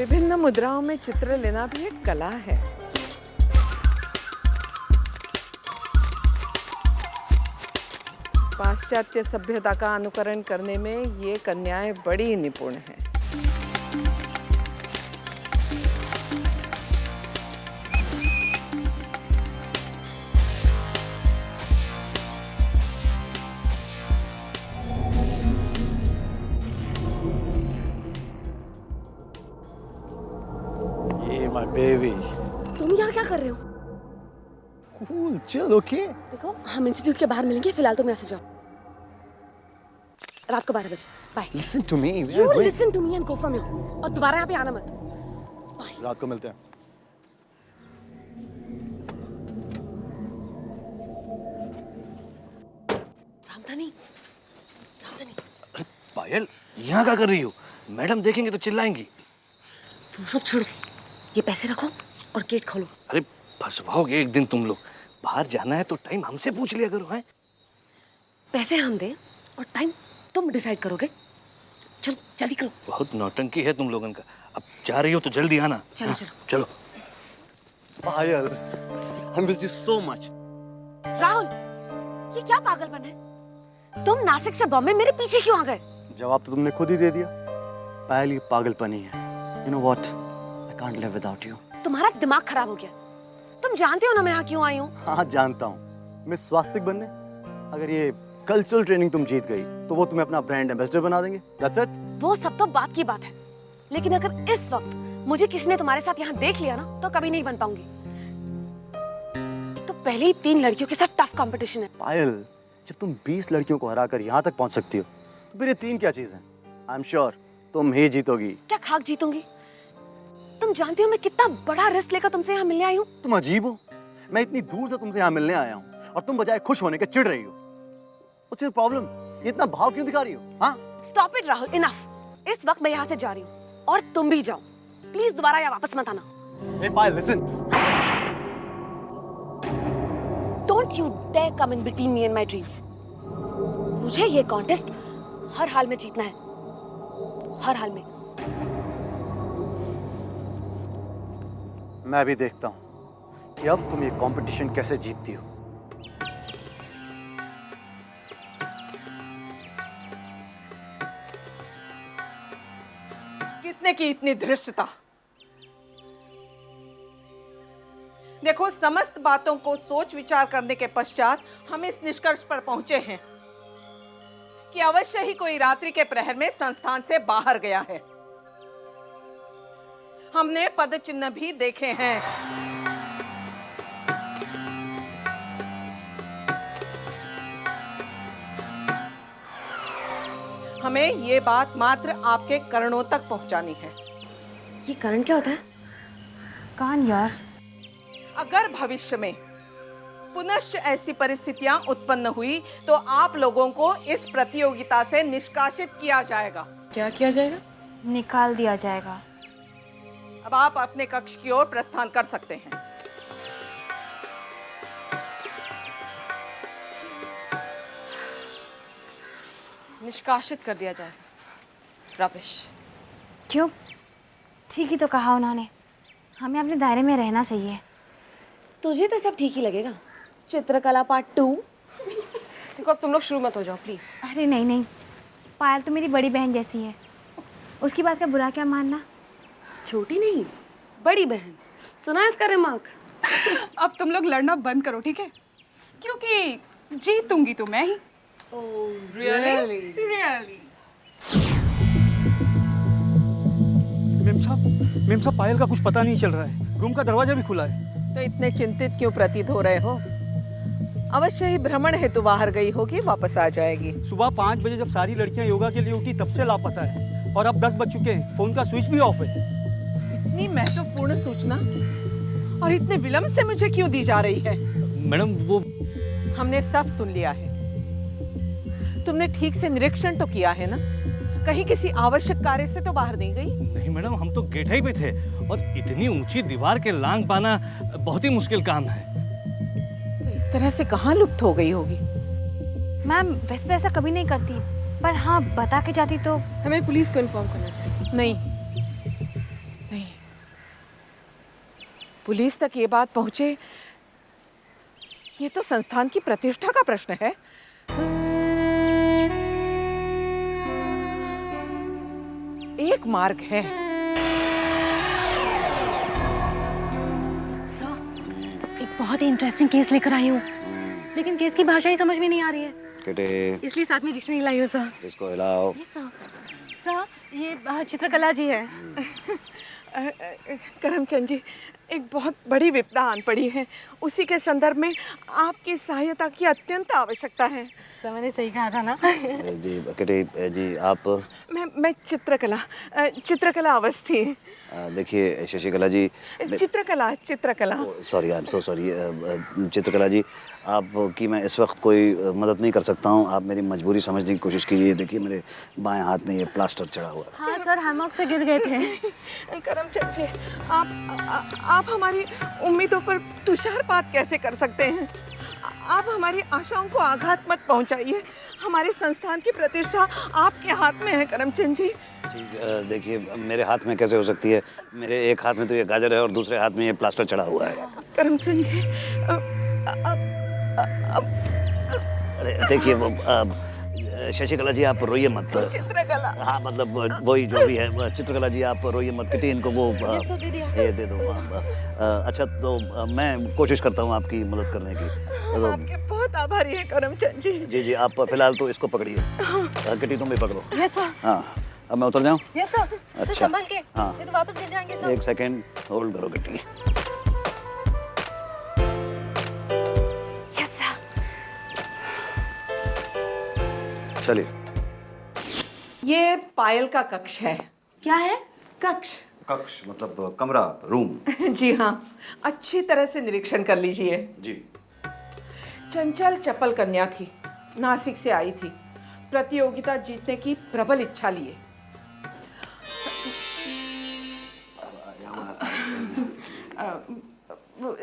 विभिन्न मुद्राओं में चित्र लेना भी एक कला है। पाश्चात्य सभ्यता का अनुकरण करने में ये कन्याएं बड़ी निपुण हैं। My baby. तुम यहाँ क्या कर रहे हो? Cool, chill, okay? देखो हम इंस्टीट्यूट के बाहर मिलेंगे, फिलहाल तुम यहाँ से जाओ। रात को 12 बजे। Bye. Listen to me. You listen to me and go from here. और दोबारा यहाँ पे आना मत। बाय। रात को मिलते हैं। रामधनी, रामधनी। अरे पायल, यहाँ क्या कर रही हो? मैडम देखेंगे तो चिल्लाएंगी। वो सब छोड़ो, ये पैसे रखो और गेट खोलो। अरे फंसवाओगे एक दिन तुम लोग। बाहर जाना है तो टाइम हमसे पूछ लिया करो। हैं पैसे हम दें और टाइम तुम डिसाइड करोगे। चलो जल्दी करो। बहुत नौटंकी है तुम लोगों का। अब जा रही हो तो जल्दी आना। चलो चलो चलो। पायल, I missed you so much. Rahul, ये क्या पागलपन है? तुम नासिक से बॉम्बे मेरे पीछे क्यों आ गए? जवाब तो तुमने खुद ही दे दिया। पायल, ये पागलपन ही है। You know what? I can't live without you. तुम्हारा दिमाग खराब हो गया। तुम जानते हो ना मैं यहाँ क्यों आई हूँ? हाँ जानता हूँ। मिस स्वास्तिक बनने। अगर ये कल्चरल ट्रेनिंग तुम जीत गई तो वो तुम्हें अपना ब्रांड एम्बेसडर बना देंगे। That's it? वो सब तो बात की बात है, लेकिन अगर इस वक्त मुझे किसी ने तुम्हारे साथ यहाँ देख लिया ना तो कभी नहीं बन पाऊंगी। एक तो पहले ही 3 लड़कियों के साथ टफ कंपटीशन है। पायल, जब तुम 20 लड़कियों को हराकर यहाँ तक पहुँच सकती हो तो फिर ये 3 क्या चीज है? आई एम श्योर तुम ही जीतोगी। क्या खाक जीतूंगी? तुम जानती हो मैं कितना बड़ा रिस्क लेकर तुमसे यहाँ मिलने आई हूँ। तुम अजीब हो। मैं इतनी दूर से तुमसे यहाँ मिलने आया हूँ और तुम बजाय खुश होने के चिढ़ रही हो। What's your problem? ये इतना भाव क्यों दिखा रही हो? हाँ? Stop it Rahul, enough। इस वक्त मैं यहाँ से जा रही हूँ और तुम भी जाओ। प्लीज दोबारा यहाँ वापस मत आना। Hey Payal, listen. Don't you dare come in between me and my dreams. मुझे ये कॉन्टेस्ट हर हाल में जीतना है, हर हाल में। मैं भी देखता हूँ कि अब तुम ये कंपटीशन कैसे जीतती हो। किसने की इतनी धृष्टता? देखो, समस्त बातों को सोच विचार करने के पश्चात हम इस निष्कर्ष पर पहुंचे हैं कि अवश्य ही कोई रात्रि के प्रहर में संस्थान से बाहर गया है। हमने पद चिन्ह भी देखे हैं। हमें ये बात मात्र आपके कर्णों तक पहुंचानी है। ये करण क्या होता है? कान यार। अगर भविष्य में पुनश्च ऐसी परिस्थितियां उत्पन्न हुई तो आप लोगों को इस प्रतियोगिता से निष्कासित किया जाएगा। क्या किया जाएगा? निकाल दिया जाएगा। अब आप अपने कक्ष की ओर प्रस्थान कर सकते हैं। निष्कासित कर दिया जाएगा। रबिश। क्यों? ठीक ही तो कहा उन्होंने। हमें अपने दायरे में रहना चाहिए। तुझे तो सब ठीक ही लगेगा। चित्रकला पार्ट 2। देखो अब तुम लोग शुरू मत हो जाओ प्लीज। अरे नहीं नहीं, पायल तो मेरी बड़ी बहन जैसी है। उसकी बात का बुरा क्या मानना। छोटी नहीं, बड़ी बहन। सुना इसका रिमार्क? अब तुम लोग लड़ना बंद करो, ठीक है? क्योंकि जीतूंगी तो मैं ही। रियली? मेम साहब पायल का कुछ पता नहीं चल रहा है। रूम का दरवाजा भी खुला है। तो इतने चिंतित क्यों प्रतीत हो रहे हो? अवश्य ही भ्रमण हेतु बाहर गई होगी, वापस आ जाएगी। सुबह 5 बजे जब सारी लड़कियां योगा के लिए उठी तब से लापता है और अब 10 बज चुके हैं। फोन का स्विच भी ऑफ है। इतनी महत्वपूर्ण सूचना और इतने विलंब से मुझे क्यों दी जा रही है? मैडम वो हमने सब सुन लिया है। तुमने ठीक से निरीक्षण तो किया है ना? कहीं किसी आवश्यक कार्य से तो बाहर नहीं गई? नहीं मैडम, हम तो गेट ही पे थे और इतनी ऊंची दीवार के लांग पाना बहुत ही मुश्किल काम है। तो इस तरह से कहाँ लुप्त हो गई होगी? मैम वैसे तो ऐसा कभी नहीं करती, पर हाँ बता के जाती तो। हमें पुलिस को इन्फॉर्म करना चाहिए। नहीं पुलिस तक ये बात पहुंचे, ये तो संस्थान की प्रतिष्ठा का प्रश्न है। एक मार्ग है। एक बहुत ही इंटरेस्टिंग केस लेकर आई हूँ, लेकिन केस की भाषा ही समझ में नहीं आ रही है, किटे, इसलिए साथ में डिक्शनरी लाई हूँ सर। इसको हिलाओ। ये सर, ये चित्रकला जी है। करमचंद जी, एक बहुत बड़ी विपदा आन पड़ी है, उसी के संदर्भ में आपकी सहायता की अत्यंत आवश्यकता है। सर मैंने सही कहा था ना? जी किटे जी, आप मैं चित्रकला अवस्थी। देखिए शशिकला जी, चित्रकला। Sorry, I am so sorry. चित्रकला जी, आपकी मैं इस वक्त कोई मदद नहीं कर सकता हूँ। आप मेरी मजबूरी समझने की कोशिश कीजिए। देखिए मेरे बाएं हाथ में ये प्लास्टर चढ़ा हुआ है। हाँ सर, हैमॉक से गिर गए थे। करमचंद जी, आप हमारी उम्मीदों पर तुषारपात कैसे कर सकते हैं? आप हमारी आशाओं को आघात मत पहुंचाइए। हमारे संस्थान की प्रतिष्ठा आपके हाथ में है करमचंद जी। देखिए मेरे हाथ में कैसे हो सकती है? मेरे एक हाथ में तो ये गाजर है और दूसरे हाथ में ये प्लास्टर चढ़ा हुआ है। करमचंद जी, अरे देखिए वो शशिकला जी, आप रोइए मत। चित्रकला। हाँ मतलब वही जो भी है। चित्रकला जी आप रोइए मत। किटी इनको वो ये दे दो। अच्छा तो मैं कोशिश करता हूँ आपकी मदद करने की। हम आपके बहुत आभारी हैं करमचंद जी। जी जी, आप फिलहाल तो इसको पकड़िए। किटी तुम भी पकड़ो। Yes sir. हाँ, अब मैं उतर जाऊँ? Yes sir. अच्छा। संभाल के, हाँ। नहीं तो वापस गिर जाएंगे सर। एक सेकेंड होल्ड करो किटी। Yes sir. चलिए। ये पायल का कक्ष है। क्या है? कक्ष। कक्ष मतलब कमरा, रूम। जी हाँ, अच्छी तरह से निरीक्षण कर लीजिए। जी। चंचल चपल कन्या थी, नासिक से आई थी, प्रतियोगिता जीतने की प्रबल इच्छा लिए।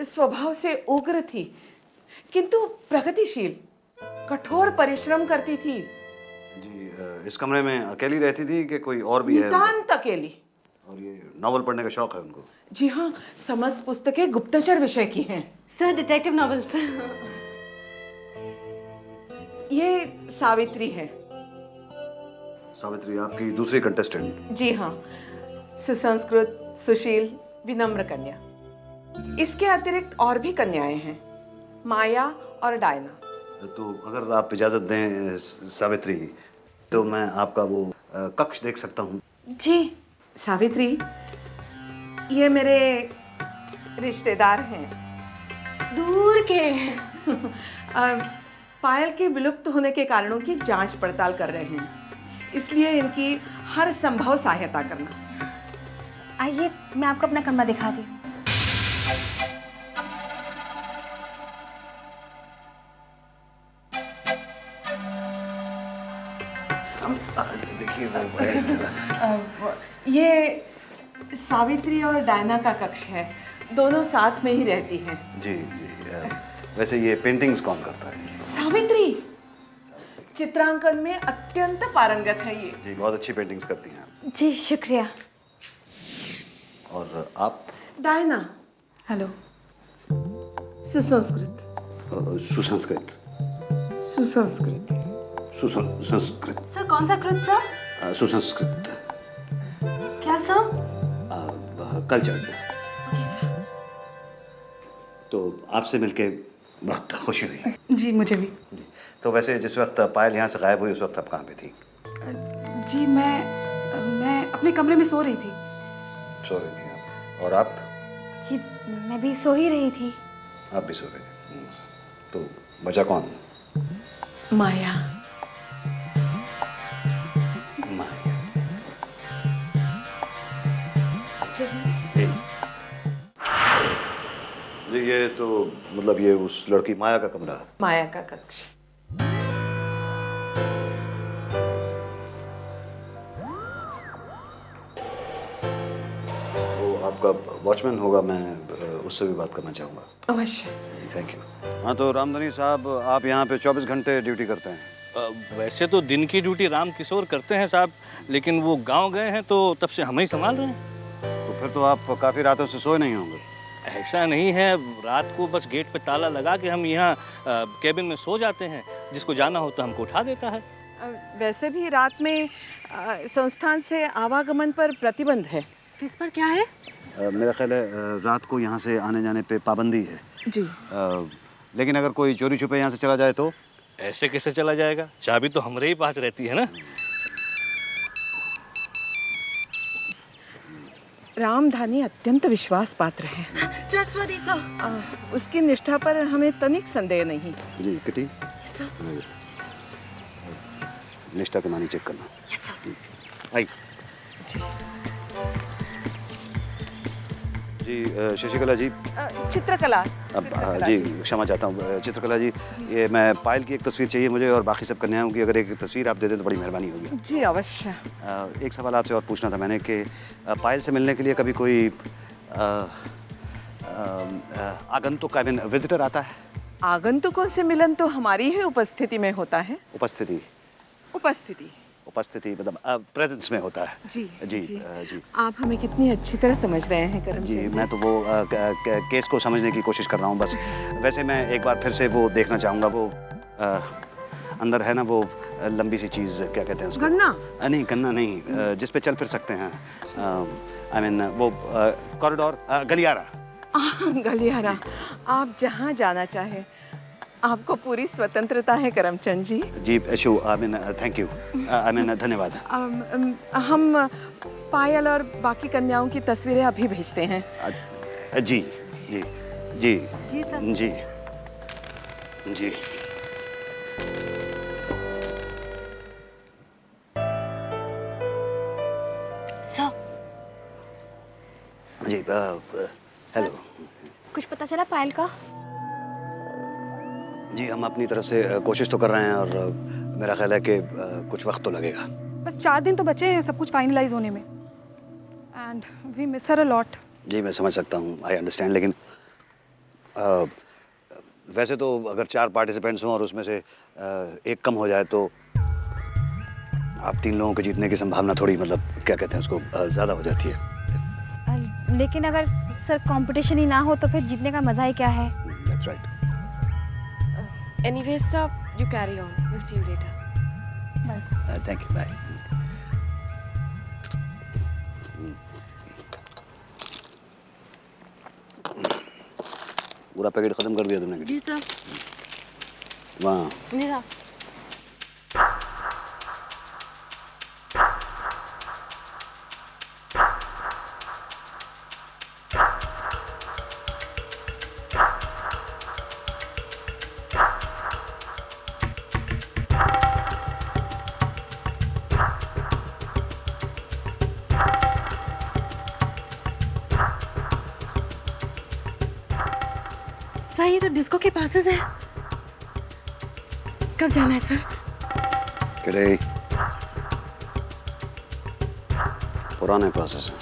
स्वभाव से उग्र थी, किंतु प्रगतिशील, कठोर परिश्रम करती थी। जी, इस कमरे में अकेली रहती थी कि कोई और भी है? नितांत अकेली। और ये नॉवल पढ़ने का शौक है उनको? जी हाँ, समस्त पुस्तकें गुप्तचर विषय की हैं। Sir detective novels. ये सावित्री है। सावित्री आपकी दूसरी कंटेस्टेंट? जी हाँ, सुसंस्कृत, सुशील, विनम्र कन्या। इसके अतिरिक्त और भी कन्याएं हैं, माया और डायना। तो अगर आप इजाजत दें सावित्री, तो मैं आपका वो कक्ष देख सकता हूँ? जी। सावित्री, ये मेरे रिश्तेदार हैं। दूर के। पायल के विलुप्त होने के कारणों की जांच पड़ताल कर रहे हैं, इसलिए इनकी हर संभव सहायता करना। आइए, मैं आपको अपना कमरा दिखाती हूँ। देखिए वो ये सावित्री और डायना का कक्ष है, दोनों साथ में ही रहती हैं। जी जी। वैसे ये पेंटिंग्स कौन करता है? सावित्री चित्रांकन में अत्यंत पारंगत है ये। जी, बहुत अच्छी पेंटिंग्स करती हैं। जी शुक्रिया। और आप? Diana, hello. सुसंस्कृत। सुसंस्कृत। सुसंस्कृत। सुसंस्कृत। सर कौन सा कृत सर? सुसंस्कृत। क्या सर? कल्चर। तो आपसे मिलके बहुत खुशी हुई। जी मुझे भी। तो वैसे जिस वक्त पायल यहाँ से गायब हुई उस वक्त आप कहाँ पे थी? जी मैं अपने कमरे में सो रही थी। सो रही थी आप? और आप? जी मैं भी सो ही रही थी। आप भी सो रहे थे। तो बचा कौन? माया। माया। ये तो मतलब ये उस लड़की माया का कमरा है? माया का कक्ष। वो आपका वॉचमैन होगा, मैं उससे भी बात करना चाहूँगा। अवश्य। Thank you. हाँ तो रामधनी साहब, आप यहाँ पे 24 घंटे ड्यूटी करते हैं? वैसे तो दिन की ड्यूटी राम किशोर करते हैं साहब, लेकिन वो गांव गए हैं तो तब से हम ही संभाल रहे हैं। तो फिर तो आप काफ़ी रातों से सोए नहीं होंगे? ऐसा नहीं है, रात को बस गेट पे ताला लगा के हम यहाँ कैबिन में सो जाते हैं, जिसको जाना होता हमको उठा देता है। वैसे भी रात में संस्थान से आवागमन पर प्रतिबंध है। किस पर क्या है? मेरा ख्याल है रात को यहाँ से आने जाने पे पाबंदी है जी। लेकिन अगर कोई चोरी छुपे यहाँ से चला जाए तो? ऐसे कैसे चला जाएगा, चाबी तो हमारे ही पास रहती है ना। रामधानी अत्यंत विश्वास पात्र है। Trustworthy sir. उसकी निष्ठा पर हमें तनिक संदेह नहीं। जी किटी, निष्ठा के मानी चेक करना। Yes sir. आई जी। शशिकला जी, चित्रकला। अब जी क्षमा चाहता हूँ चित्रकला जी, ये मैं पायल की एक तस्वीर चाहिए मुझे और बाकी सब कन्याओं की अगर एक तस्वीर आप दे दें तो बड़ी मेहरबानी होगी। जी अवश्य। एक सवाल आपसे और पूछना था मैंने कि पायल से मिलने के लिए कभी कोई आगंतुक आई मीन विजिटर आता है? आगंतुकों से मिलन तो हमारी ही उपस्थिति में होता है। उपस्थिति मतलब प्रेजेंस में होता है। जी जी जी। जी। आप हमें कितनी अच्छी तरह समझ रहे हैं करमचंद जी मैं तो वो केस को समझने की कोशिश कर रहा हूँ बस। वैसे मैं एक बार फिर से वो देखना चाहूँगा, वो अंदर है ना वो लंबी सी चीज़, क्या कहते हैं उसको? गन्ना? नहीं गन्ना नहीं, जिस पे चल फिर सकते हैं, आई मीन वो कॉरिडोर, गलियारा। गलियारा। आप जहाँ जाना चाहें, आपको पूरी स्वतंत्रता है करमचंद जी। जी so I mean thank you, I mean धन्यवाद। हम पायल और बाकी कन्याओं की तस्वीरें अभी भेजते हैं। जी जी जी जी सर। जी जी। सर, जी हेलो। कुछ पता चला पायल का? जी हम अपनी तरफ से कोशिश तो कर रहे हैं और मेरा ख्याल है कि कुछ वक्त तो लगेगा। बस 4 दिन तो बचे हैं सब कुछ फाइनलाइज होने में, and we miss her a lot. जी मैं समझ सकता हूँ, आई अंडरस्टैंड, लेकिन वैसे तो अगर 4 पार्टिसिपेंट्स हों और उसमें से एक कम हो जाए तो आप 3 लोगों के जीतने की संभावना थोड़ी मतलब क्या कहते हैं उसको ज़्यादा हो जाती है। लेकिन अगर सर कंपटीशन ही ना हो तो फिर जीतने का मजा ही क्या है? That's right. Anyways, sir, you carry on. We'll see you later. बस। Thank you, bye. पूरा पैकेट खत्म कर दिया तुमने? जी सर। वाह। मेरा सर, ये तो डिस्को के पासेस है। कब जाना है सर? किरे पुराने प्रोसेस है।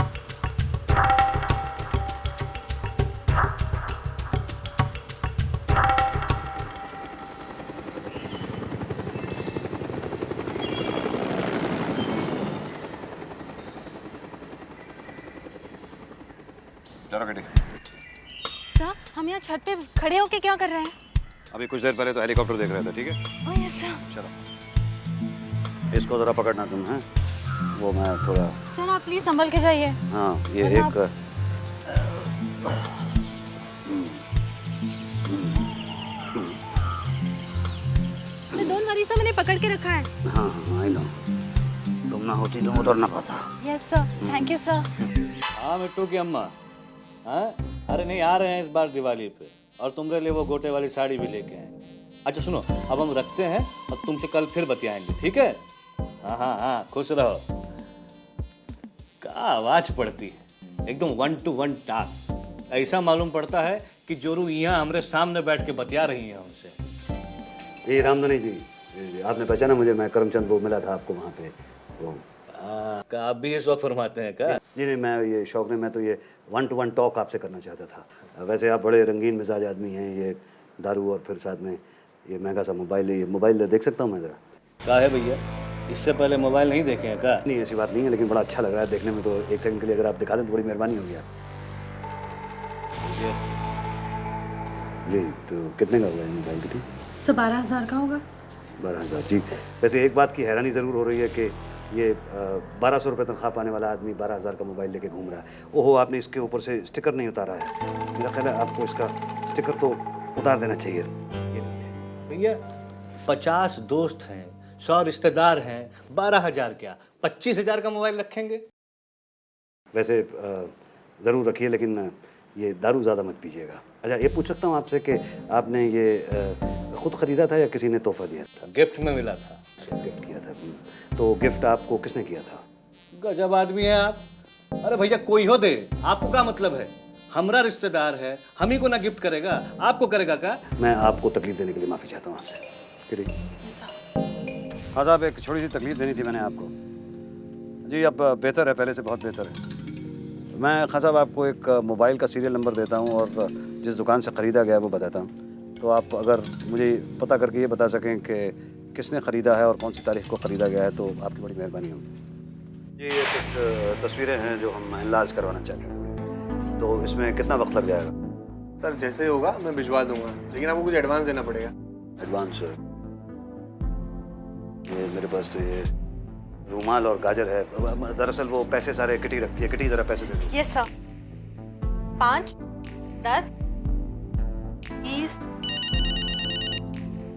चलो किटी। सर हम यहाँ छत पे खड़े होके क्या कर रहे हैं? अभी कुछ देर पहले तो हेलीकॉप्टर देख रहे थे, ठीक है? Oh yes sir. चलो इसको ज़रा पकड़ना तुम, हैं? वो मैं थोड़ा, सर आप प्लीज संभल के जाइए। हाँ ये वरना एक सर डोंट वरी सर, मैंने पकड़ के रखा है। हाँ हाँ आई नो, तुम ना होती तो उतर ना पाता। Yes sir, thank you sir. हाँ मिट्टू की अम्मा, हाँ अरे नहीं आ रहे हैं इस बार दिवाली पे, और तुम्हारे लिए वो गोटे वाली साड़ी भी लेके आए। अच्छा सुनो, अब हम रखते हैं और तुमसे कल फिर बतियाएंगे, ठीक है? हाँ हाँ हाँ, खुश रहो। क्या आवाज पड़ती है, एकदम 1 to 1 टाक। ऐसा मालूम पड़ता है कि जोरू यहाँ हमारे सामने बैठ के बतिया रही हैं हमसे। ये रामधनी जी, आपने पहचाना मुझे? मैं करमचंद वो मिला था आपको वहाँ पे वो। क्या आप भी ये शौक फरमाते हैं क्या? जी नहीं, मैं ये शौक नहीं, मैं तो ये 1 to 1 टॉक आपसे करना चाहता था। वैसे आप बड़े रंगीन मिजाज आदमी हैं, ये दारू और फिर साथ में ये महंगा सा मोबाइल है, ये मोबाइल देख सकता हूँ मैं ज़रा? क्या है भैया, इससे पहले मोबाइल नहीं देखे हैं क्या? नहीं ऐसी बात नहीं है, लेकिन बड़ा अच्छा लग रहा है देखने में, तो 1 सेकंड के लिए अगर आप दिखा दें तो बड़ी मेहरबानी होगी। ये जी, तो कितने का हुआ है मोबाइल किटी? 12,000 का होगा। 12,000 जी। वैसे एक बात की हैरानी ज़रूर हो रही है कि ये 1200 रुपये तनख्वाह पाने वाला आदमी 12,000 का मोबाइल लेके घूम रहा है। ओहो, आपने इसके ऊपर से स्टिकर नहीं उतारा है। मेरा ख्याल है आपको इसका स्टिकर तो उतार देना चाहिए। ये लीजिए। भैया 50 दोस्त हैं, 100 रिश्तेदार हैं, 12,000 क्या 25,000 का मोबाइल रखेंगे? वैसे ज़रूर रखिए, लेकिन ये दारू ज़्यादा मत पीजिएगा। अच्छा, ये पूछ सकता हूँ आपसे कि आपने ये खुद ख़रीदा था या किसी ने तोहफा दिया था? गिफ्ट में मिला था। गिफ्ट किया था। तो गिफ्ट आपको किसने किया था? गजब आदमी है आप। अरे भैया कोई हो दे, आपको क्या मतलब है? हमरा रिश्तेदार है, हम ही को ना गिफ्ट करेगा, आपको करेगा क्या? मैं आपको तकलीफ देने के लिए माफ़ी चाहता हूँ आपसे। किरी। हाँ साहब, एक छोटी सी तकलीफ देनी थी मैंने आपको। जी अब बेहतर है, पहले से बहुत बेहतर है। मैं खान साहब आपको एक मोबाइल का सीरियल नंबर देता हूँ और जिस दुकान से ख़रीदा गया है वो बताता हूँ। तो आप अगर मुझे पता करके ये बता सकें कि किसने ख़रीदा है और कौन सी तारीख को ख़रीदा गया है तो आपकी बड़ी मेहरबानी होगी। जी, ये कुछ तस्वीरें हैं जो हम एनलार्ज करवाना चाहते हैं, तो इसमें कितना वक्त लग जाएगा? सर जैसे ही होगा मैं भिजवा दूंगा, लेकिन आपको कुछ एडवांस देना पड़ेगा। एडवांस? ये मेरे पास तो ये रूमाल और गाजर है। दरअसल वो पैसे सारे किटी रखती है। किटी, ज़रा पैसे दे दो। Yes sir. 5, 10, 20।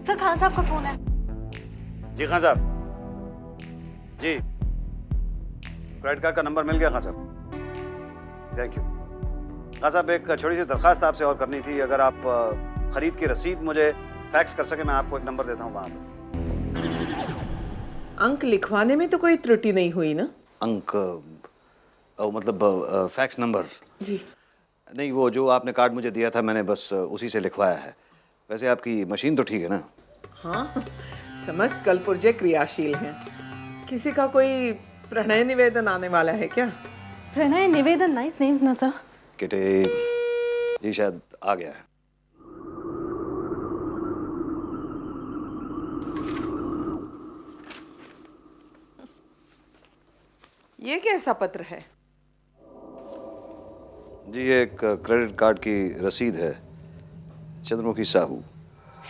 सर खान साहब का फोन है। जी खान साहब। जी, क्रेडिट कार्ड का नंबर मिल गया खान साहब। Thank you. खान साहब, एक छोटी सी दरख्वास्त आपसे और करनी थी। अगर आप ख़रीद की रसीद मुझे फैक्स कर सके, मैं आपको एक नंबर देता हूँ वहाँ पर। अंक लिखवाने में तो कोई त्रुटि नहीं हुई ना? अंक मतलब फैक्स नंबर? जी नहीं, वो जो आपने कार्ड मुझे दिया था मैंने बस उसी से लिखवाया है। वैसे आपकी मशीन तो ठीक है ना? हाँ, समस्त कलपुर्जे क्रियाशील हैं। किसी का कोई प्रणय निवेदन आने वाला है क्या? प्रणय निवेदन, नाइस नेम्स ना सर। किटे जी शायद आ गया है। ये कैसा पत्र है? जी, ये एक क्रेडिट कार्ड की रसीद है, चंद्रमुखी साहू।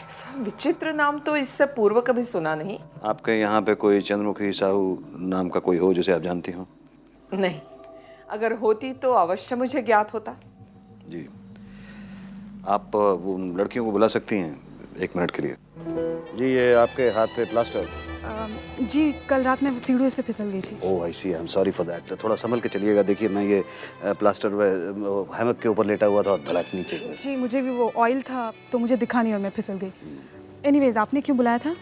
ऐसा विचित्र नाम तो इससे पूर्व कभी सुना नहीं। आपके यहाँ पे कोई चंद्रमुखी साहू नाम का कोई हो जिसे आप जानती हो? नहीं, अगर होती तो अवश्य मुझे ज्ञात होता। जी, आप वो लड़कियों को बुला सकती हैं 1 मिनट के लिए। जी, ये आपके हाथ पे प्लास्टर? जी कल रात मैं सीढ़ियों से फिसल गई थी। Oh I see, I am sorry for that. थोड़ा संभल के चलिएगा। देखिए, मैं ये प्लास्टर हैमक के ऊपर लेटा हुआ था और धड़ाक नीचे हुआ। जी मुझे भी वो ऑयल था तो मुझे दिखा नहीं और मैं फिसल गई। एनीवेज आपने क्यों बुलाया था?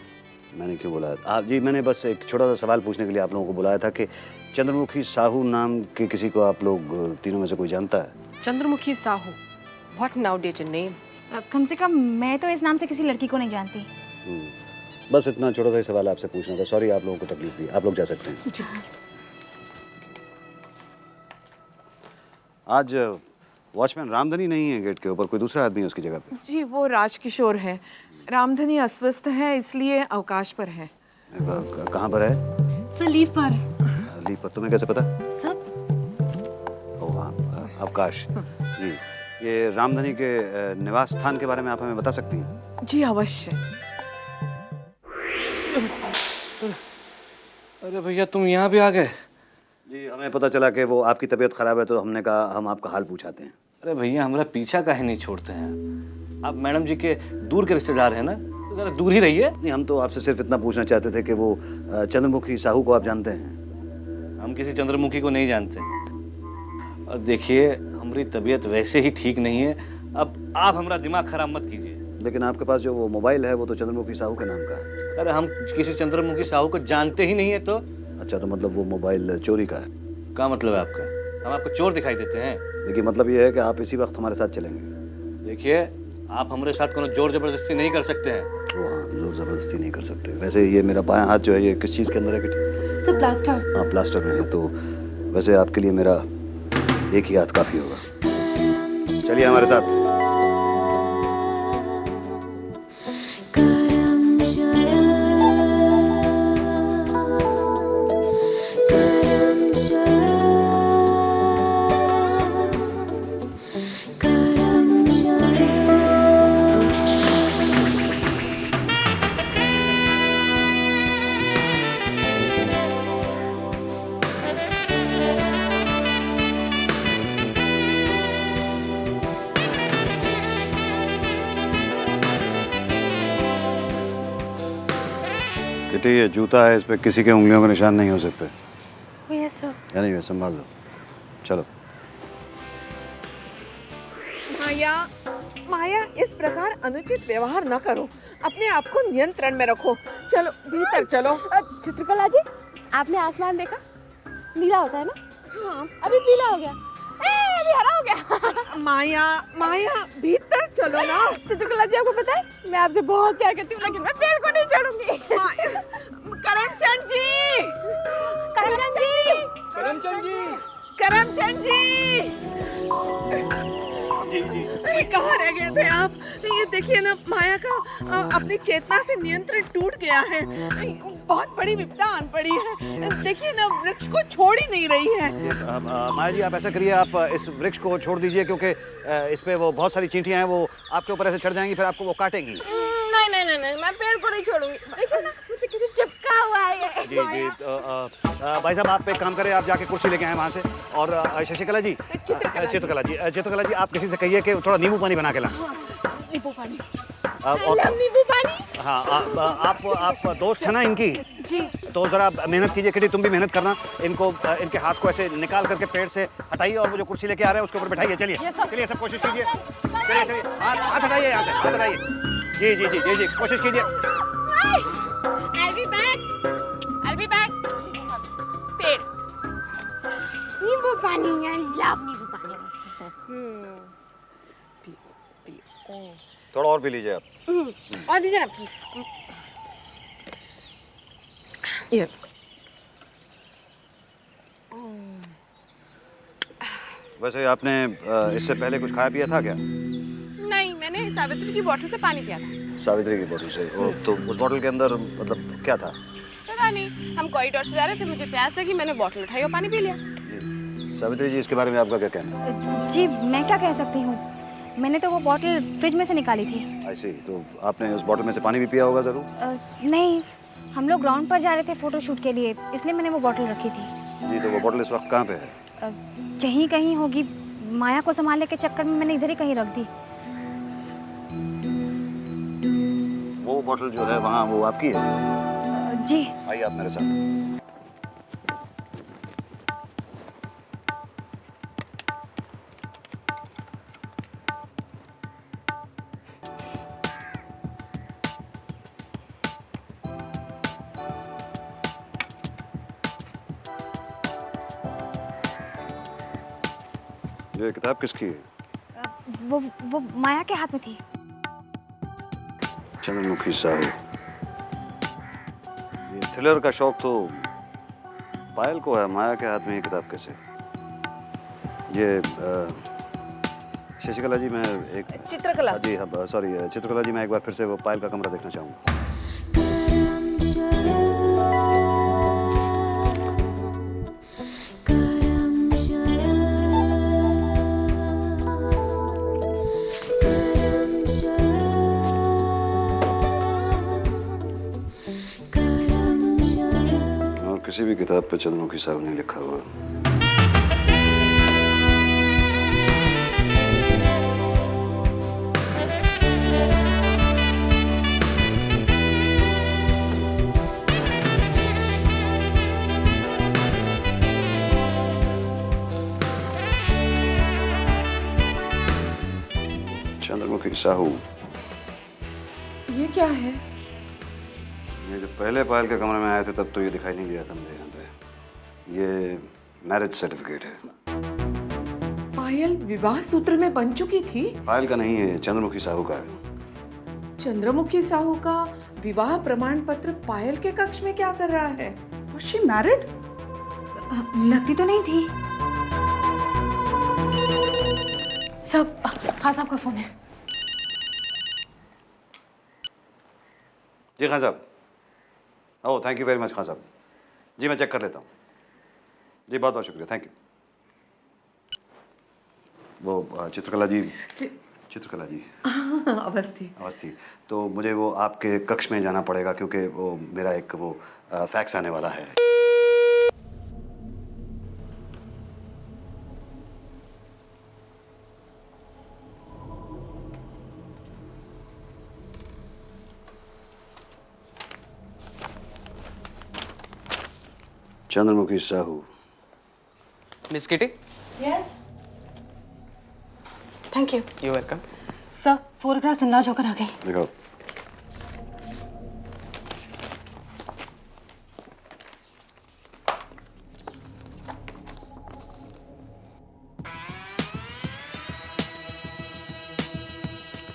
मैंने क्यों बुलाया? आप जी, मैंने बस एक छोटा सा सवाल पूछने के लिए आप लोगों को बुलाया था कि चंद्रमुखी साहू नाम के किसी को आप लोग तीनों में से कोई जानता है? Chandramukhi Sahu, what now dated name? कम से कम मैं तो इस नाम से किसी लड़की को नहीं जानती। बस इतना छोटा सा ही सवाल आपसे पूछना था। सॉरी आप लोगों को तकलीफ दी। आप लोग जा सकते हैं। जी आज वॉचमैन रामधनी नहीं है गेट के ऊपर, कोई दूसरा आदमी है उसकी जगह पे? जी वो राजकिशोर है। रामधनी अस्वस्थ है इसलिए अवकाश पर है। कहाँ पर है? सर लीव पर। लीव पर? तुम्हें कैसे पता? सब। ओह हाँ, अवकाश। जी, ये रामधनी के निवास स्थान के बारे में आप हमें बता सकती हैं? जी अवश्य। अरे भैया तुम यहाँ भी आ गए? जी, हमें पता चला कि वो आपकी तबीयत खराब है तो हमने कहा हम आपका हाल पूछाते हैं। अरे भैया हमारा पीछा काहे नहीं छोड़ते हैं? आप मैडम जी के दूर के रिश्तेदार हैं ना, तो जरा दूर ही rहिए। नहीं, हम तो आपसे सिर्फ इतना पूछना चाहते थे कि वो चंद्रमुखी साहू को आप जानते हैं? हम किसी चंद्रमुखी को नहीं जानते। और देखिए हमारी तबीयत वैसे ही ठीक नहीं है, अब आप हमारा दिमाग खराब मत कीजिए। लेकिन आपके पास जो वो मोबाइल है वो तो चंद्रमुखी साहू के नाम का है। अरे हम किसी चंद्रमुखी साहू को जानते ही नहीं है तो? अच्छा, तो मतलब वो मोबाइल चोरी का है? क्या मतलब है आपका? हम आपको चोर दिखाई देते हैं? देखिए, मतलब ये है कि आप इसी वक्त हमारे साथ चलेंगे। देखिए आप हमारे साथ कोनो जोर जबरदस्ती नहीं कर सकते हैं। वो हाँ, जोर ज़बरदस्ती नहीं कर सकते। वैसे ये मेरा बायां हाथ जो है ये किस चीज़ के अंदर है? सब प्लास्टर। हाँ, प्लास्टर में है। तो वैसे आपके लिए मेरा एक ही हाथ काफ़ी होगा। चलिए हमारे साथ। करम बेटे ये जूता है, इस पे किसी के उंगलियों के निशान नहीं हो सकते। Yes sir. यानी संभाल लो, चलो। माया, माया, इस प्रकार अनुचित व्यवहार न करो, अपने आप को नियंत्रण में रखो। चलो भीतर चलो। चित्रकला जी, आपने आसमान देखा? नीला होता है ना? हाँ। अभी पीला हो गया, अभी हरा हो गया। माया, माया, भीतर चलो ना। चित्रकला जी, आपको पता है मैं आपसे बहुत प्यार करती हूँ, लेकिन मैं पेड़ को नहीं छोड़ूंगी। करमचंद जी, करमचंद जी, करमचंद जी। करमचंद जी, जी जी। अरे कहाँ रह गए थे आप? ये देखिए ना, माया का अपनी चेतना से नियंत्रण टूट गया है। बहुत बड़ी विपदा आन पड़ी है। देखिए ना, वृक्ष को छोड़ ही नहीं रही है। माया जी, आप ऐसा करिए, आप इस वृक्ष को छोड़ दीजिए, क्योंकि इस पे वो बहुत सारी चींटियां हैं, वो आपके ऊपर ऐसे चढ़ जाएंगी, फिर आपको वो काटेंगी। नहीं नहीं नहीं नहीं, मैं पेड़ को नहीं छोड़ूंगी। देखिए ना, मुझे किसी चिपका हुआ है ये। जी जी, तो भाई साहब आप एक काम करें, आप जाके कुर्सी लेके आए वहाँ से। और शशिकला जी, चित्रकला जी, आप किसी से कहिए कि थोड़ा नींबू पानी बना के लाएं। नींबू पानी। नींबू पानी। हाँ, आप दोस्त है ना इनकी? जी। तो जरा मेहनत कीजिए, किटी तुम भी मेहनत करना। इनको इनके हाथ को ऐसे निकाल करके पेड़ से हटाइए, और वो जो कुर्सी लेके आ रहे हैं उसके ऊपर बैठाइए। चलिए चलिए, सब कोशिश कीजिए। चलिए चलिए, हाथ हटाइए यहाँ से, हाथ हटाइए। जी जी जी जी जी, कोशिश कीजिए। I'll be back. I'll be back. पेड़। नींबू पानी, I love नींबू पानी। थोड़ा और पी लीजिए आप। और दीजिए ना प्लीज। ये वैसे आपने इससे पहले कुछ खाया पिया था क्या? नहीं, मैंने सावित्री की बोतल से पानी पिया था। सावित्री की बोतल से? तो उस बोतल के अंदर मतलब क्या था? पता नहीं, हम कॉरिडोर से जा रहे थे, मुझे प्यास लगी, मैंने बोतल उठाई और पानी पी लिया। सावित्री जी, इसके बारे में आपका क्या कहना है? जी मैं क्या कह सकती हूँ, मैंने तो वो बॉटल फ्रिज में से निकाली थी। ऐसे तो आपने उस बोतल में से पानी भी पिया होगा जरूर? नहीं, हम लोग ग्राउंड पर जा रहे थे फोटो शूट के लिए, इसलिए मैंने वो बॉटल रखी थी। जी, तो वो बोतल इस वक्त कहाँ पे है? यहीं कहीं होगी, माया को संभालने के चक्कर में मैंने इधर ही कहीं रख दी। वो बोतल जो है वहाँ, वो आपकी है? जी। आइए आप मेरे साथ। ये किताब किसकी है? वो माया के हाथ में थी। चंद्रमुखी साहू। ये थ्रिलर का शौक तो पायल को है, माया के हाथ में ये किताब कैसे? ये शशिकला जी, मैं एक चित्रकला जी हाँ, सॉरी चित्रकला जी, मैं एक बार फिर से वो पायल का कमरा देखना चाहूँगा। किसी भी किताब पे चंद्रमुखी साहब ने लिखा हुआ। चंद्रमुखी साहू। ये क्या है? ये जब पहले पायल के कमरे में आए थे तब तो ये दिखाई नहीं दिया था मुझे यहाँ पे। ये मैरिज सर्टिफिकेट है। पायल विवाह सूत्र में बन चुकी थी? पायल का नहीं है, चंद्रमुखी साहू का है। चंद्रमुखी साहू का विवाह प्रमाण पत्र पायल के कक्ष में क्या कर रहा है? Was she married? लगती तो नहीं थी। सब खान साहब का फोन है। जी खान साहब। Oh thank you very much Khan साहब। जी मैं चेक कर लेता हूँ। जी बहुत बहुत शुक्रिया, थैंक यू। वो चित्रकला जी, चित्रकला जी अवस्थी, तो मुझे वो आपके कक्ष में जाना पड़ेगा, क्योंकि वो मेरा एक वो फैक्स आने वाला है। Chandramukhi Sahu. Miss kitty, yes thank you you welcome. Sir photographs enlarge होकर आ गई। दिखाओ।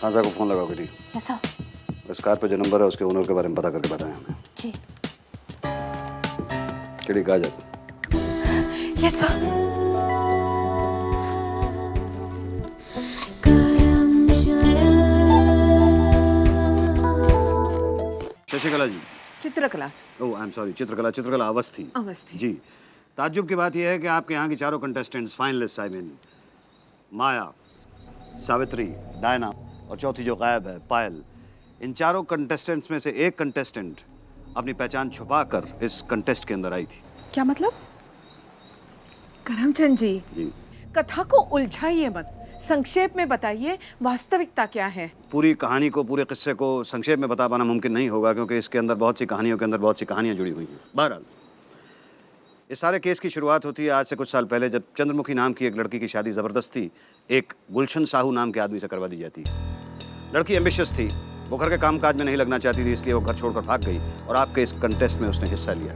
खासा को फोन लगाओ किटी। Yes sir. इस कार पे जो नंबर है उसके ओनर के बारे में पता करके बताएं हमें। जी किटी कहा जाए। Yes sir. Shashikala ji. Chitrakala. Oh I am sorry, चित्रकला अवस्थी। अवस्थी। जी। ताज्जुब की बात यह है कि आपके यहाँ की चारों contestants finalist, I mean Maya, Savitri, Diana और चौथी जो गायब है पायल, इन चारों कंटेस्टेंट्स में से एक कंटेस्टेंट अपनी पहचान छुपाकर इस कंटेस्ट के अंदर आई थी। क्या मतलब? करमचंद जी, जी। कथा को उलझाइए मत, संक्षेप में बताइए वास्तविकता क्या है। पूरी कहानी को, पूरे किस्से को संक्षेप में बता पाना मुमकिन नहीं होगा क्योंकि इसके अंदर बहुत सी कहानियों के अंदर बहुत सी कहानियां जुड़ी हुई हैं। बहरहाल इस सारे केस की शुरुआत होती है आज से कुछ साल पहले, जब चंद्रमुखी नाम की एक लड़की की शादी ज़बरदस्ती एक गुलशन साहू नाम के आदमी से करवा दी जाती है। लड़की एम्बिशियस थी, वो घर के कामकाज में नहीं लगना चाहती थी, इसलिए वो घर छोड़कर भाग गई और आपके इस कंटेस्ट में उसने हिस्सा लिया।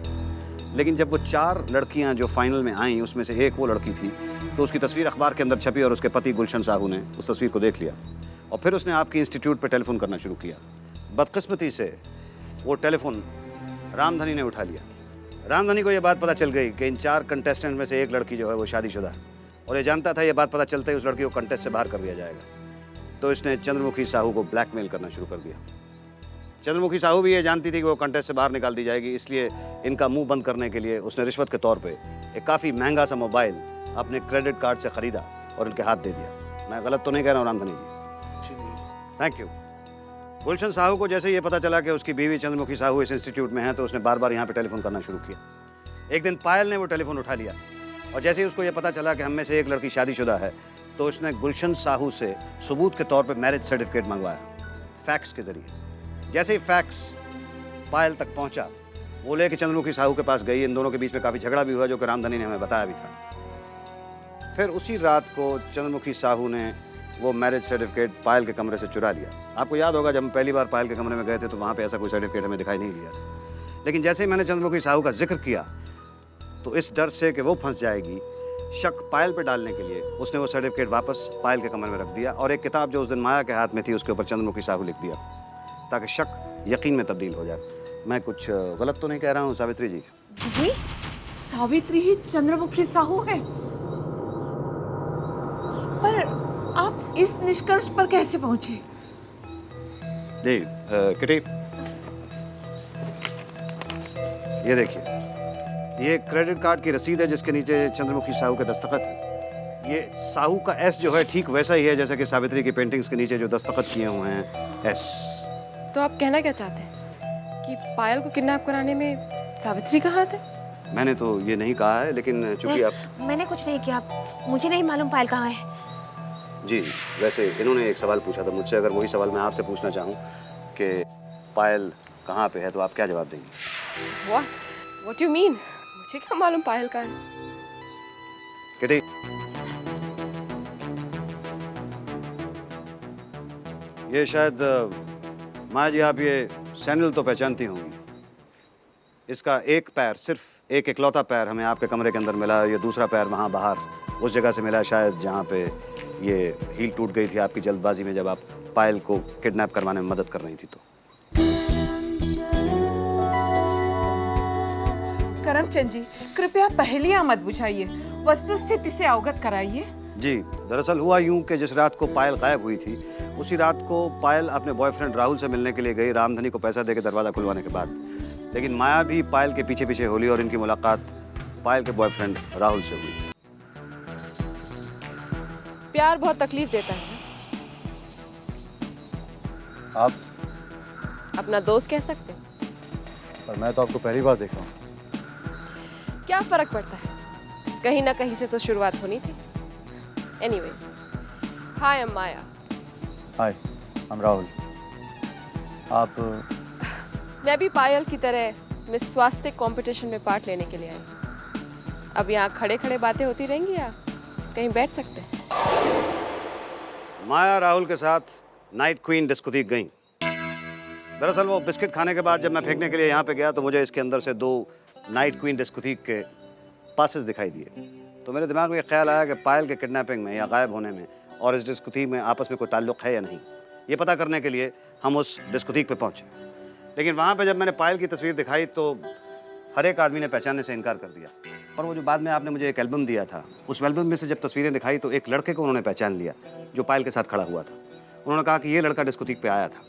लेकिन जब वो 4 लड़कियां जो फाइनल में आईं उसमें से एक वो लड़की थी, तो उसकी तस्वीर अखबार के अंदर छपी और उसके पति गुलशन साहू ने उस तस्वीर को देख लिया और फिर उसने आपकी इंस्टीट्यूट पर टेलीफोन करना शुरू किया। बदकिस्मती से वो टेलीफोन रामधनी ने उठा लिया। रामधनी को ये बात पता चल गई कि इन 4 कंटेस्टेंट में से एक लड़की जो है वो शादीशुदा है और ये जानता था ये बात पता चलते ही उस लड़की को कंटेस्ट से बाहर कर दिया जाएगा। तो इसने चंद्रमुखी साहू को ब्लैकमेल करना शुरू कर दिया। चंद्रमुखी साहू भी ये जानती थी कि वो कंटेस्ट से बाहर निकाल दी जाएगी, इसलिए इनका मुंह बंद करने के लिए उसने रिश्वत के तौर पे एक काफ़ी महंगा सा मोबाइल अपने क्रेडिट कार्ड से ख़रीदा और इनके हाथ दे दिया। मैं गलत तो नहीं कह रहा हूँ रामधनी जी? Thank you. गुलशन साहू को जैसे ये पता चला कि उसकी बीवी चंद्रमुखी साहू इस इंस्टीट्यूट में है तो उसने बार बार यहाँ पे टेलीफोन करना शुरू किया। एक दिन पायल ने वो टेलीफोन उठा लिया और जैसे ही उसको ये पता चला कि हम में से एक लड़की शादीशुदा है तो उसने गुलशन साहू से सबूत के तौर पे मैरिज सर्टिफिकेट मंगवाया फैक्स के ज़रिए। जैसे ही फैक्स पायल तक पहुंचा वो लेके चंद्रमुखी साहू के पास गई। इन दोनों के बीच में काफ़ी झगड़ा भी हुआ जो कि रामधनी ने हमें बताया भी था। फिर उसी रात को चंद्रमुखी साहू ने वो मैरिज सर्टिफिकेट पायल के कमरे से चुरा लिया। आपको याद होगा जब हम पहली बार पायल के कमरे में गए थे तो वहाँ पे ऐसा कोई सर्टिफिकेट हमें दिखाई नहीं दिया था। लेकिन जैसे ही मैंने चंद्रमुखी साहू का जिक्र किया तो इस डर से कि वो फंस जाएगी, शक पायल पे डालने के लिए उसने वो सर्टिफिकेट वापस पायल के कमरे में रख दिया और एक किताब जो उस दिन माया के हाथ में थी उसके ऊपर चंद्रमुखी साहू लिख दिया ताकि शक यकीन में तब्दील हो जाए। मैं कुछ गलत तो नहीं कह रहा हूँ सावित्री जी? जी सावित्री ही चंद्रमुखी साहू है, पर आप इस निष्कर्ष पर कैसे पहुंचे? जी किटी, ये देखिए, ये क्रेडिट कार्ड की रसीद है जिसके नीचे चंद्रमुखी साहू के दस्तखत है। ये साहू का एस जो है ठीक वैसा ही है जैसे कि सावित्री की पेंटिंग्स के नीचे जो दस्तखत किए हुए हैं एस। तो आप कहना क्या चाहते हैं कि पायल को किडनैप कराने में सावित्री का हाथ है? मैंने तो ये नहीं कहा है, लेकिन चूंकि आप मैंने कुछ नहीं किया, मुझे नहीं मालूम पायल कहाँ है। जी, वैसे इन्होंने एक सवाल पूछा था मुझसे, अगर वही सवाल मैं आपसे पूछना चाहूँ कि पायल कहाँ पे है तो आप क्या जवाब देंगे? What you mean? मुझे क्या मालूम पायल कहाँ है? किटी, ये शायद माया जी आप ये सैंडल तो पहचानती होंगी। इसका एक पैर, सिर्फ एक इकलौता पैर हमें आपके कमरे के अंदर मिला। ये दूसरा पैर वहाँ बाहर उस जगह से मिला शायद जहाँ पे ये हील टूट गई थी आपकी जल्दबाजी में जब आप पायल को किडनैप करवाने में मदद कर रही थी। तो करमचंद जी, कृपया पहेलियां मत बुझाइए, वस्तुस्थिति से अवगत कराइए। जी, दरअसल हुआ यूं कि जिस रात को पायल गायब हुई थी उसी रात को पायल अपने बॉयफ्रेंड राहुल से मिलने के लिए गई रामधनी को पैसा देकर दरवाज़ा खुलवाने के बाद। लेकिन माया भी पायल के पीछे पीछे होली और इनकी मुलाकात पायल के बॉयफ्रेंड राहुल से हुई। प्यार बहुत तकलीफ देता है। आप अपना दोस्त कह सकते हैं। पर मैं तो आपको पहली बार देख रहा हूँ। क्या फर्क पड़ता है, कहीं ना कहीं से तो शुरुआत होनी थी। Anyways, hi I am Maya. Hi, I am Rahul. आप मैं भी पायल की तरह मिस स्वास्थ्य कंपटीशन में पार्ट लेने के लिए आई हूँ। अब यहाँ खड़े खड़े बातें होती रहेंगी या कहीं बैठ सकते हैं? माया राहुल के साथ नाइट क्वीन डिस्कोथीक गई। दरअसल वो बिस्किट खाने के बाद जब मैं फेंकने के लिए यहाँ पे गया तो मुझे इसके अंदर से 2 नाइट क्वीन डिस्कोथीक के पासेस दिखाई दिए। तो मेरे दिमाग में ये ख्याल आया कि पायल के किडनैपिंग में या गायब होने में और इस डिस्कोथीक में आपस में कोई ताल्लुक़ है या नहीं, ये पता करने के लिए हम उस डिस्कोथीक पे पहुँचे। लेकिन वहाँ पे जब मैंने पायल की तस्वीर दिखाई तो हर एक आदमी ने पहचानने से इनकार कर दिया। और वो जो बाद में आपने मुझे एक एल्बम दिया था, उस एल्बम में से जब तस्वीरें दिखाई तो एक लड़के को उन्होंने पहचान लिया जो पायल के साथ खड़ा हुआ था। उन्होंने कहा कि ये लड़का डिस्कोथीक पे आया था,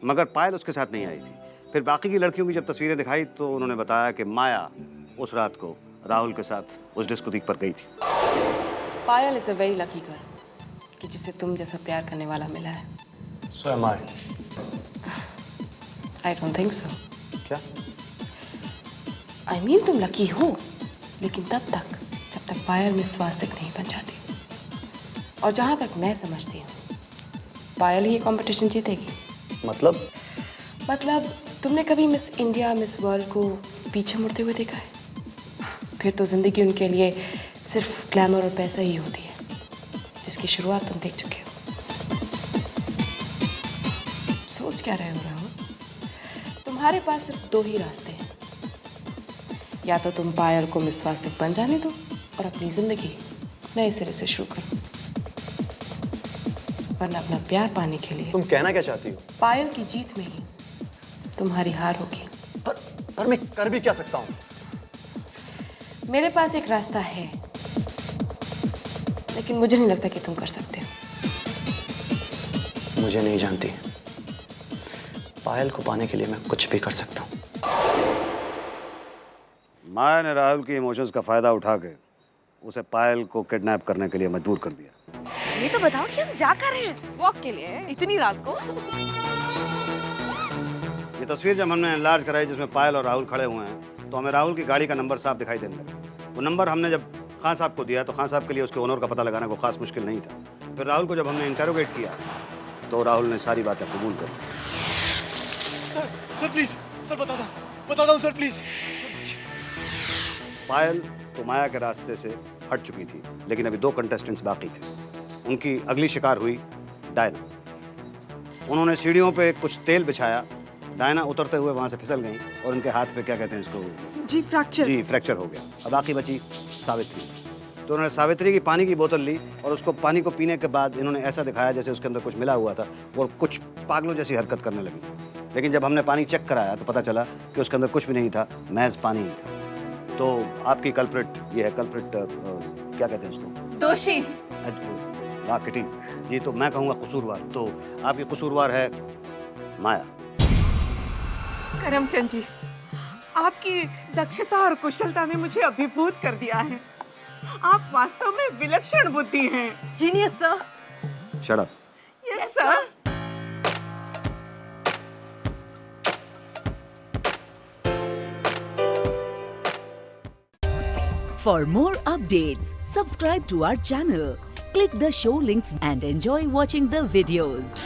मगर पायल उसके साथ नहीं आई थी। फिर बाकी की लड़कियों की जब तस्वीरें दिखाई तो उन्होंने बताया कि माया उस रात को राहुल के साथ उस डिस्कोथीक पर गई थी। Payal is a very lucky girl कि जिसे तुम जैसा प्यार करने वाला मिला है। So am I. I don't think so. क्या? आई मीन तुम लकी हो, लेकिन तब तक जब तक पायल मिस स्वास्तिक नहीं बन जाती। और जहाँ तक मैं समझती हूँ पायल ही कंपटीशन जीतेगी। मतलब तुमने कभी मिस इंडिया मिस वर्ल्ड को पीछे मुड़ते हुए देखा है? फिर तो जिंदगी उनके लिए सिर्फ ग्लैमर और पैसा ही होती है, जिसकी शुरुआत तुम देख चुके हो। सोच क्या रहे हो राहुल? तुम्हारे पास सिर्फ 2 ही रास्ते हैं, या तो तुम पायल को मिस स्वास्तिक बन जाने दो और अपनी जिंदगी नए सिरे से शुरू करो, वरना अपना प्यार पाने के लिए तुम कहना क्या चाहती हो? पायल की जीत में ही तुम्हारी हार होगी। पर मैं कर भी क्या सकता हूँ? मेरे पास एक रास्ता है, लेकिन मुझे नहीं लगता कि तुम कर सकते हो। मुझे नहीं जानती, पायल को पाने के लिए मैं कुछ भी कर सकता हूँ। माया ने राहुल की इमोशंस का फ़ायदा उठा के उसे पायल को किडनैप करने के लिए मजबूर कर दिया। ये तो बताओ कि हम जा कर रहे हैं वॉक के लिए इतनी रात को। ये तस्वीर जब हमने एनलार्ज कराई जिसमें पायल और राहुल खड़े हुए हैं तो हमें राहुल की गाड़ी का नंबर साफ दिखाई देने लगा। वो नंबर हमने जब खान साहब को दिया तो खान साहब के लिए उसके ओनर का पता लगाना कोई खास मुश्किल नहीं था। फिर राहुल को जब हमने इंटरोगेट किया तो राहुल ने सारी बातें कबूल कर ली। सर प्लीज, सर बता दो सर प्लीज। पायल तो माया के रास्ते से हट चुकी थी, लेकिन अभी 2 कंटेस्टेंट्स बाकी थे। उनकी अगली शिकार हुई डायना। उन्होंने सीढ़ियों पे कुछ तेल बिछाया, डायना उतरते हुए वहाँ से फिसल गई और उनके हाथ पे क्या कहते हैं इसको, जी फ्रैक्चर हो गया। अब बाकी बची सावित्री। तो उन्होंने सावित्री की पानी की बोतल ली और उसको पानी को पीने के बाद इन्होंने ऐसा दिखाया जैसे उसके अंदर कुछ मिला हुआ था और कुछ पागलों जैसी हरकत करने लगी। लेकिन जब हमने पानी चेक कराया तो पता चला कि उसके अंदर कुछ भी नहीं था, महज पानी ही था। तो आपकी कल्प्रिट ये है, कल्प्रिट क्या कहते हैं उसको, दोषी। वाह किटी जी, तो मैं कहूँगा कसूरवार। तो आपकी कसूरवार है माया। करमचंद जी, आपकी दक्षता और कुशलता ने मुझे अभिभूत कर दिया है। आप वास्तव में विलक्षण बुद्धि हैं। Genius sir. Shut up. Yes sir. For more updates, subscribe to our channel, click the show links and enjoy watching the videos.